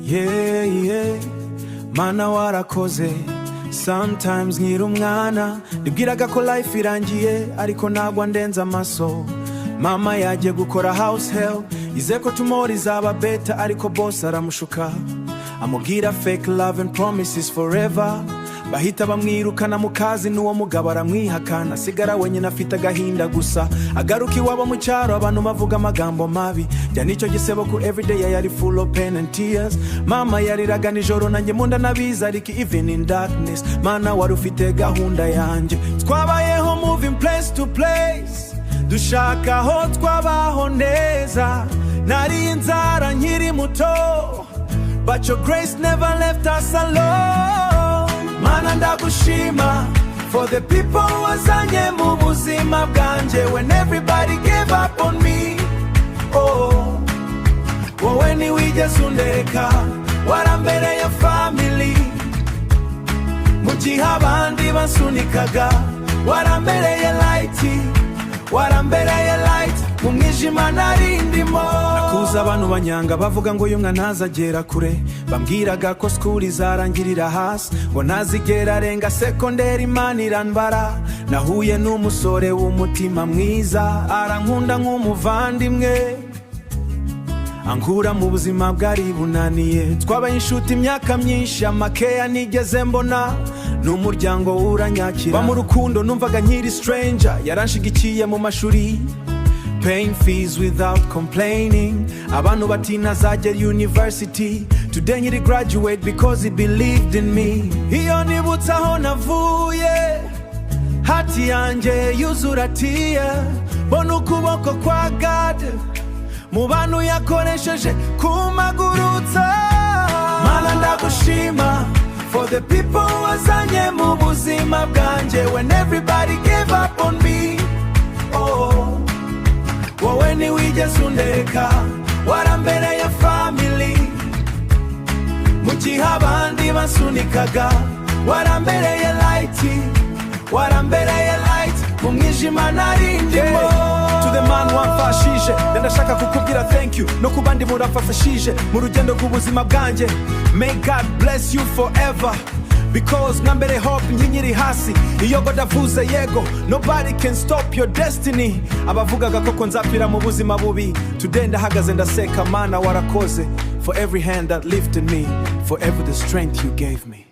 yeah. Mana warakoze. Sometimes nkiri umwana nibwiraga ko life irangiye, ariko nagwa ndenza amaso. Mama yagiye gukora house help, ize ko tomorrow izaba better, ariko boss aramushuka amubwira fake love and promises forever. Bahita bamwirukana mu kazi, n'uwo mugabo aramwihakana, asigara wenyine afite agahinda gusa. Agaruka iwabo mu cyaro abantu bavuga amagambo mabi, jya nicyo gisebo ku everyday yari full of pain and tears. Mama yariraga nijoro nanjye munda nabiza, ariko even in darkness Mana wari ufite gahunda yanjye. Twabayeho moving place to place, dushaka aho twabaho neza. Nari inzara nkiri muto, but your grace never left us alone. Mana ndagushima for the people wazanye mu buzima bwanje when everybody gave up on me. Oh, wowe ntiwigeze undeka, warambereye family mu gihe abandi bansunikaga. Warambereye light, warambereye light mu mwijima nari ndimo. Nakuze abantu banyanga bavuga ngo uyu mwana ntazagera kure, bambwiraga ko school izarangirira hasi, ngo ntazigera arenga secondary. Imana iranbara, nahuye n'umusore w'umutima mwiza, arankunda nk'umuvandimwe, ankura mu buzima bwari bunaniye. Twabaye inshuti imyaka myinshi, amakeya nigeze mbona, n'umuryango uranyakira. Ba mu rukundo numvaga nkiri stranger, yaranshigikiye mu mashuri, paying fees without complaining. Abantu bati ntazagera university, today nkiri graduate because he believed in me. Iyo nibutse aho navuye, hati yanjye yuzura tear, bona ukuboko kwa God mu bantu yakoresheje kumagurutsa. Mana ndagushima for the people wazanye mu buzima bwanje when everybody gave up on me. Oh, wowe ntiwigeze undeka, warambereye family mu gihe abandi bansunikaga. Warambereye light, warambereye light mu mwijima nari ndimo. To the man wamfashije, ndashaka kukubwira thank you, no kubandi murafashije mu rugendo rw'ubuzima bwanjye. May God bless you forever, because ngambere hope nkinyiri hasi. Iyo God avuze yego, nobody can stop your destiny. Abavugaga koko nzapfira mu buzima bubi, today ndahagaze ndaseka. Mana warakoze for every hand that lifted me, for every the strength you gave me.